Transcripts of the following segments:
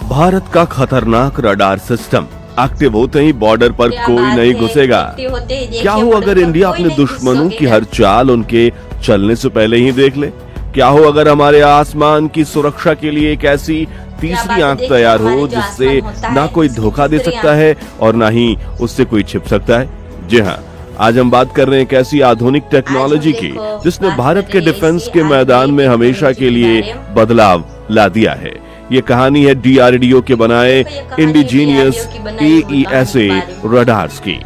भारत का खतरनाक radar system active होते ही बॉर्डर पर कोई नहीं घुसेगा। क्या हो अगर इंडिया अपने दुश्मनों की हर चाल उनके चलने से पहले ही देख ले? क्या हो अगर हमारे आसमान की सुरक्षा के लिए एक ऐसी तीसरी आंख तैयार हो जिससे ना कोई धोखा दे सकता है और ना ही उससे कोई छिप सकता है? जी हाँ, आज हम बात कर रहे हैं एक ऐसी आधुनिक टेक्नोलॉजी की जिसने भारत के डिफेंस के मैदान में हमेशा के लिए बदलाव ला दिया है। ये कहानी है DRDO के बनाए इंडिजीनियस AESA रडार्स की।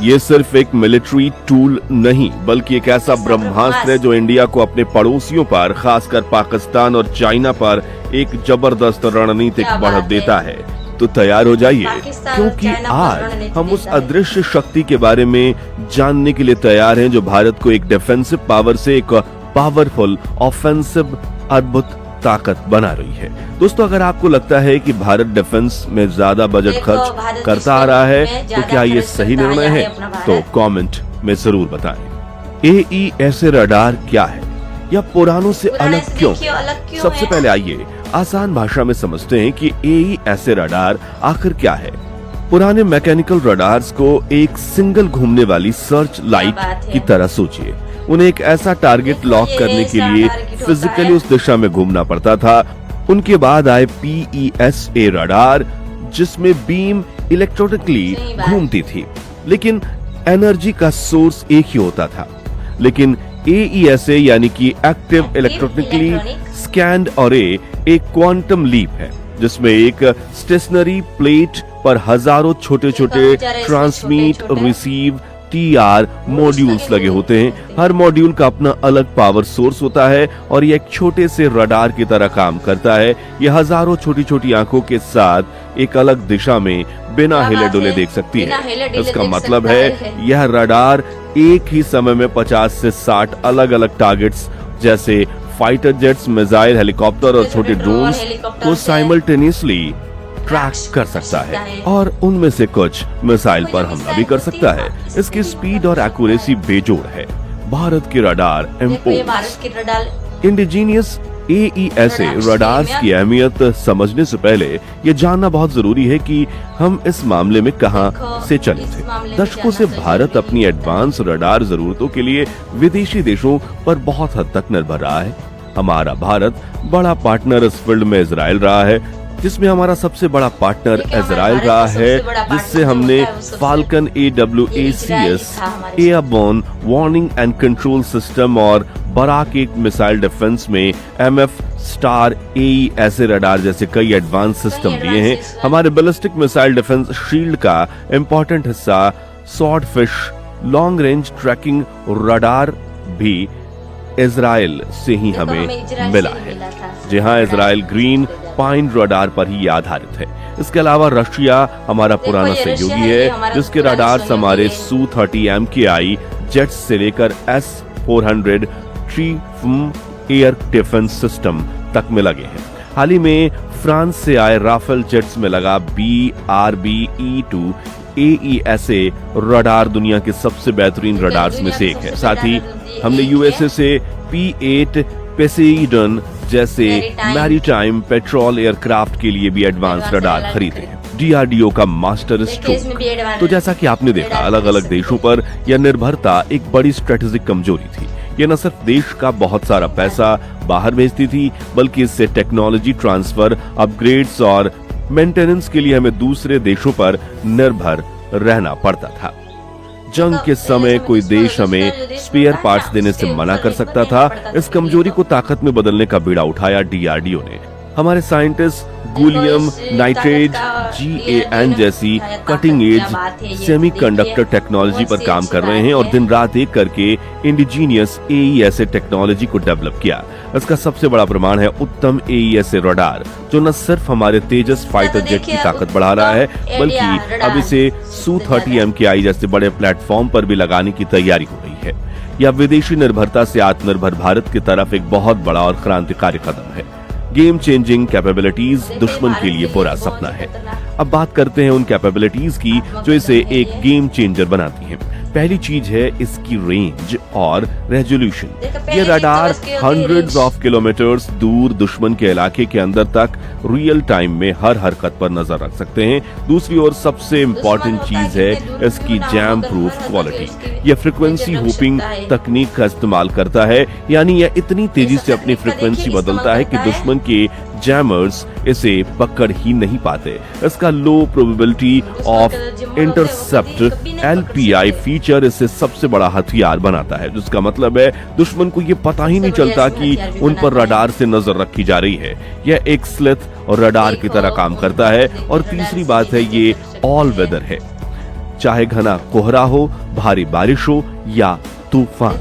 ये सिर्फ एक मिलिट्री टूल नहीं बल्कि एक ऐसा ब्रह्मास्त्र है जो इंडिया को अपने पड़ोसियों पर, खासकर पाकिस्तान और चाइना पर एक जबरदस्त रणनीतिक बढ़त देता है। तो तैयार हो जाइए, क्योंकि आज हम उस अदृश्य शक्ति के बारे में जानने के लिए तैयार हैं जो भारत को एक डिफेंसिव पावर से एक पावरफुल ऑफेंसिव अद्भुत ताकत बना रही है। दोस्तों, अगर आपको लगता है कि भारत डिफेंस में ज्यादा बजट खर्च करता आ रहा है तो क्या ये सही निर्णय है? तो कमेंट में जरूर बताएं। AESA रडार क्या है या पुरानों से अलग क्यों? सबसे पहले आइए आसान भाषा में समझते हैं कि AESA रडार आखिर क्या है। पुराने मैकेनिकल रडार्स को एक सिंगल घूमने वाली सर्च लाइट की तरह सोचिए। उन्हें एक ऐसा टारगेट लॉक करने के लिए फिजिकली उस दिशा में घूमना पड़ता था। उनके बाद आए PESA रडार जिसमें बीम इलेक्ट्रोनिकली घूमती थी, लेकिन एनर्जी का सोर्स एक ही होता था। लेकिन AESA यानी कि एक्टिव इलेक्ट्रोनिकली स्कैन्ड अरे एक क्वांटम लीप है जिसमें एक स्टेशनरी प्लेट पर हजारों छोटे छोटे ट्रांसमिट रिसीव TR मॉड्यूल्स लगे होते हैं। हर मॉड्यूल का अपना अलग पावर सोर्स होता है और यह एक छोटे से रडार की तरह काम करता है। यह हजारों छोटी छोटी आंखों के साथ एक अलग दिशा में बिना हिले डुले देख सकती है। इसका मतलब है यह रडार एक ही समय में 50 से 60 अलग अलग टारगेट्स जैसे फाइटर जेट्स, मिसाइल, हेलीकॉप्टर और छोटे ड्रोन्स को साइमल्टेनियसली ट्रैक कर सकता है और उनमें से कुछ मिसाइल पर हमला भी कर सकता है। इसकी स्पीड और एक्यूरेसी बेजोड़ है। भारत के रडार इंडिजीनियस AESA रडार्स की अहमियत समझने से पहले ये जानना बहुत जरूरी है कि हम इस मामले में कहां से चले थे। दशकों से भारत अपनी एडवांस रडार जरूरतों के लिए विदेशी देशों पर बहुत हद तक निर्भर रहा है। हमारा भारत बड़ा पार्टनर इस फील्ड में इजराइल रहा है, जिसमें हमारा सबसे बड़ा पार्टनर इजराइल रहा है, जिससे हमने falcon AWACS airborne warning and control system और बराक एक मिसाइल डिफेंस में MF स्टार AESA रडार जैसे कई एडवांस सिस्टम लिए हैं। हमारे बैलिस्टिक मिसाइल डिफेंस शील्ड का इंपॉर्टेंट हिस्सा swordfish long range trekking radar भी इजराइल से ही हमें मिला है। जी हाँ, इजराइल ग्रीन पाइन रडार पर ही आधारित है। इसके अलावा रशिया हमारा पुराना सहयोगी है, जिसके रडार्स हमारे Su-30 MKI जेट्स से लेकर S-400 एयर डिफेंस सिस्टम तक में लगे हैं। हाल ही में फ्रांस से आए राफेल जेट्स में लगा BRB-E2 AESA रडार दुनिया के सबसे बेहतरीन रडार्स में से एक है। साथ ही हमने USA से P-8 पोसेइडन जैसे मैरीटाइम पेट्रोल एयरक्राफ्ट के लिए भी एडवांस रडार खरीदे हैं। DRDO का मास्टर स्ट्रोक। तो जैसा कि आपने देखा, अलग अलग देशों पर यह निर्भरता एक बड़ी स्ट्रेटेजिक कमजोरी थी। यह न सिर्फ देश का बहुत सारा पैसा बाहर भेजती थी, बल्कि इससे टेक्नोलॉजी ट्रांसफर, अपग्रेड्स और मेंटेनेंस के लिए हमें दूसरे देशों पर निर्भर रहना पड़ता था। जंग के समय कोई देश हमें स्पेयर पार्ट्स देने से मना कर सकता था। इस कमजोरी को ताकत में बदलने का बीड़ा उठाया DRDO ने। हमारे साइंटिस्ट गैलियम नाइट्रेट GaN जैसी कटिंग एज सेमीकंडक्टर टेक्नोलॉजी पर काम कर रहे हैं और दिन रात एक करके इंडिजीनियस AESA टेक्नोलॉजी को डेवलप किया। इसका सबसे बड़ा प्रमाण है उत्तम AESA रडार, जो न सिर्फ हमारे तेजस फाइटर जेट की ताकत बढ़ा रहा है, बल्कि अब इसे Su-30 MKI जैसे बड़े प्लेटफॉर्म पर भी लगाने की तैयारी हो रही है। यह विदेशी निर्भरता से आत्मनिर्भर भारत की तरफ एक बहुत बड़ा और क्रांतिकारी कदम है। गेम चेंजिंग कैपेबिलिटीज दुश्मन के लिए बुरा सपना है। अब बात करते हैं उन कैपेबिलिटीज की जो इसे एक गेम चेंजर बनाती हैं। पहली चीज है इसकी रेंज और रेजोल्यूशन। ये रडार हंड्रेड्स ऑफ किलोमीटर्स दूर दुश्मन के इलाके के अंदर तक रियल टाइम में हर हरकत पर नजर रख सकते हैं। दूसरी ओर सबसे इम्पोर्टेंट चीज है इसकी जैम प्रूफ क्वालिटी। यह फ्रिक्वेंसी होपिंग तकनीक का इस्तेमाल करता है, यानी यह इतनी तेजी से अपनी फ्रिक्वेंसी बदलता है कि दुश्मन के जैमर्स इसे पकड़ ही नहीं पाते। इसका लो probability of intercept LPI feature इसे सबसे बड़ा हथियार बनाता है, जिसका मतलब है दुश्मन को ये पता ही नहीं चलता कि उन पर रडार से नजर रखी जा रही है। यह एक स्लिथ और रडार की तरह काम करता है। और तीसरी बात है ये ऑल वेदर है, चाहे घना कोहरा हो, भारी बारिश हो या तूफान,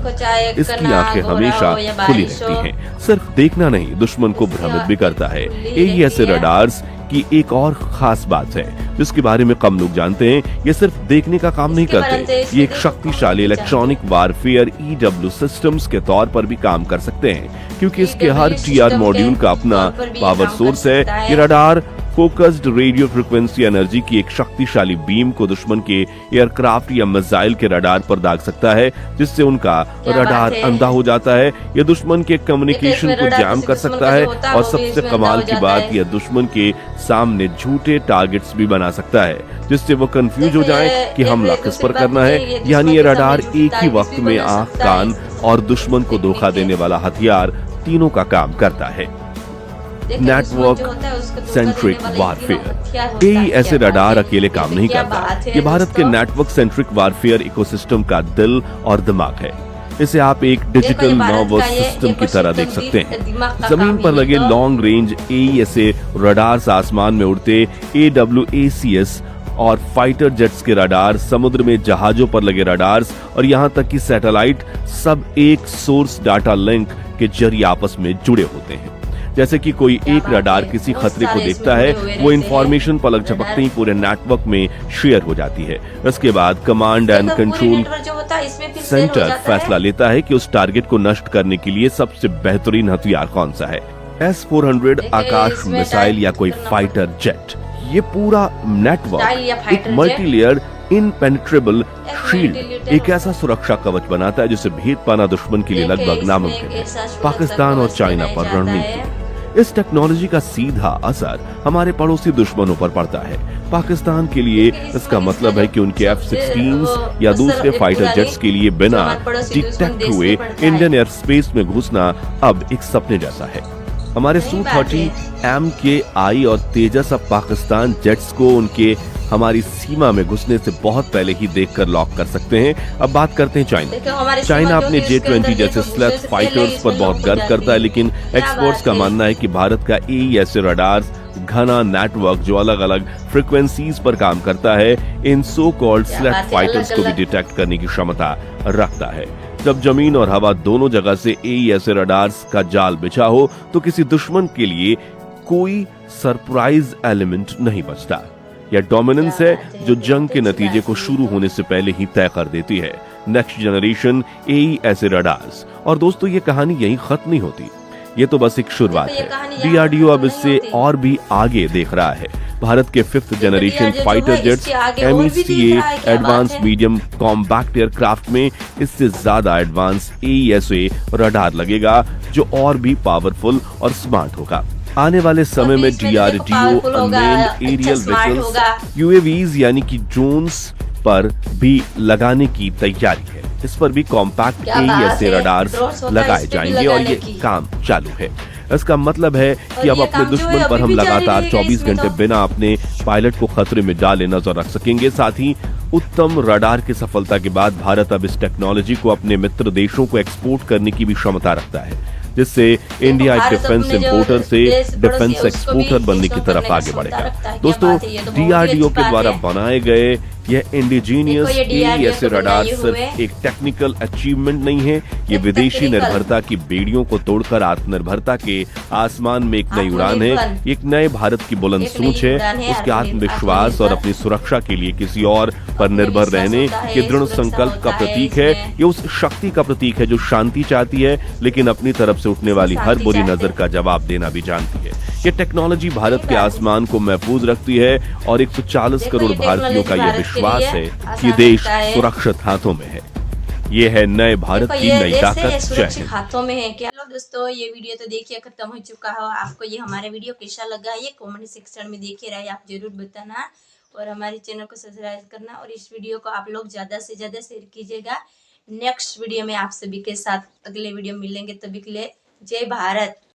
इसकी आंखें हमेशा खुली रहती हैं। सिर्फ देखना नहीं, दुश्मन को भ्रमित भी करता है। AESA रडार्स की एक और खास बात है जिसके बारे में कम लोग जानते हैं। ये सिर्फ देखने का काम नहीं करते, ये एक शक्तिशाली इलेक्ट्रॉनिक वारफेयर EW सिस्टम्स के तौर पर भी काम कर सकते हैं, क्योंकि इसके हर TR मॉड्यूल का अपना पावर सोर्स है। ये radar focused radio frequency energy की एक शक्तिशाली बीम को दुश्मन के एयरक्राफ्ट या मिसाइल के रडार पर दाग सकता है, जिससे उनका रडार अंधा हो जाता है। यह दुश्मन के कम्युनिकेशन को जैम कर सकता है और सबसे कमाल की बात, यह दुश्मन के सामने झूठे टारगेट्स भी बना सकता है, जिससे वो कंफ्यूज हो जाएं कि हमला किस पर करना है। यानी ये रडार एक ही वक्त में आंख, कान और दुश्मन को धोखा देने वाला हथियार तीनों का काम करता है। Network centric warfare. AESA radar अकेले काम नहीं करता, ये भारत के नेटवर्क सेंट्रिक वारफेयर इकोसिस्टम का दिल और दिमाग है। इसे आप एक डिजिटल नर्वस सिस्टम की तरह देख सकते हैं। जमीन पर लगे लॉन्ग रेंज AESA रडार्स, आसमान में उड़ते AWACS और फाइटर जेट्स के रडार, समुद्र में जहाजों पर लगे रडार्स और यहाँ तक कि सैटेलाइट, सब एक सोर्स डाटा लिंक के जरिए आपस में जुड़े होते हैं। जैसे कि कोई एक रडार किसी खतरे को देखता है, वो इंफॉर्मेशन पलक झपकते ही पूरे नेटवर्क में शेयर हो जाती है। इसके बाद कमांड एंड कंट्रोल सेंटर फैसला लेता है कि उस टारगेट को नष्ट करने के लिए सबसे बेहतरीन हथियार कौन सा है। S-400 आकाश मिसाइल या कोई फाइटर जेट, ये पूरा नेटवर्क एक मल्टीलेयर्ड इनपेनिट्रेबल शील्ड, एक ऐसा सुरक्षा कवच बनाता है जिसे भेद पाना दुश्मन के लिए लगभग नामुमकिन है। पाकिस्तान और चाइना पर रणनीति। इस टेक्नोलॉजी का सीधा असर हमारे पड़ोसी दुश्मनों पर पड़ता है। पाकिस्तान के लिए इसका मतलब है कि उनके F-16 या दूसरे फाइटर जेट्स के लिए बिना डिटेक्ट हुए इंडियन एयर स्पेस में घुसना अब एक सपने जैसा है। हमारे Su-30 MKI और तेजस अब पाकिस्तान जेट्स को उनके हमारी सीमा में घुसने से बहुत पहले ही देखकर लॉक कर सकते हैं। अब बात करते हैं चाइना। चाइना अपने J-20 जैसे स्लेथ फाइटर्स पर बहुत गर्व करता है, लेकिन एक्सपर्ट्स का मानना है कि भारत का AESA रडार्स घना नेटवर्क जो अलग अलग फ्रीक्वेंसीज पर काम करता है, इन सो कॉल्ड स्लेथ फाइटर्स को भी डिटेक्ट करने की क्षमता रखता है। जब जमीन और हवा दोनों जगह से AESA रडार्स का जाल बिछा हो तो किसी दुश्मन के लिए कोई सरप्राइज एलिमेंट नहीं बचता। यह डोमिनेंस है जो जंग के नतीजे को शुरू होने से पहले ही तय कर देती है। Next generation AESA radars. और दोस्तों, ये कहानी यहीं खत्म नहीं होती, ये तो बस एक शुरुआत है। DRDO अब इससे और भी आगे देख रहा है। भारत के 5th generation fighter jets MECA advance medium compact aircraft में इससे ज्यादा एडवांस AESA रडार लगेगा, जो और भी पावरफुल और स्मार्ट होगा। आने वाले समय में DRDO unmanned aerial vehicles UAVs यानी कि ड्रोन्स पर भी लगाने की तैयारी है। इस पर भी कॉम्पैक्ट AESA रडार्स लगाए जाएंगे और ये काम चालू है। इसका मतलब है कि अब अपने दुश्मन पर हम लगातार 24 घंटे बिना अपने पायलट को खतरे में डाले नजर रख सकेंगे। साथ ही उत्तम रडार की सफलता के बाद भारत अब इस टेक्नोलॉजी को अपने मित्र देशों को एक्सपोर्ट करने की भी क्षमता रखता है, जिससे इंडिया एक डिफेंस इंपोर्टर से डिफेंस एक्सपोर्टर बनने की तरफ आगे बढ़ेगा। दोस्तों, DRDO के द्वारा बनाए गए यह इंडिजीनियस AESA रडार सिर्फ एक टेक्निकल अचीवमेंट नहीं है, ये विदेशी निर्भरता की बेड़ियों को तोड़कर आत्मनिर्भरता के आसमान में एक नई उड़ान है। एक नए भारत की बुलंद सोच है, उसके आत्मविश्वास और अपनी सुरक्षा के लिए किसी और पर निर्भर रहने के दृढ़ संकल्प का प्रतीक है। ये उस शक्ति का प्रतीक है जो शांति चाहती है, लेकिन अपनी तरफ से उठने वाली हर बुरी नजर का जवाब देना भी जानती है। ये टेक्नोलॉजी भारत के आसमान को महफूज रखती है और 140 करोड़ भारतीयों का यह विश्वास है कि ये देश सुरक्षित हाथों में है। ये है नए भारत की नई ताकत। सुरक्षित हाथों में है क्या? हेलो दोस्तों, ये वीडियो तो देखिए खत्म हो चुका है। आपको ये हमारा वीडियो कैसा लगा ये कमेंट सेक्शन में देखे रहे आप जरूर बताना और हमारे चैनल को सब्सक्राइब करना और इस वीडियो को आप लोग ज्यादा से ज्यादा शेयर कीजिएगा। नेक्स्ट वीडियो में आप सभी के साथ अगले वीडियो मिलेंगे, तभी के लिए जय भारत।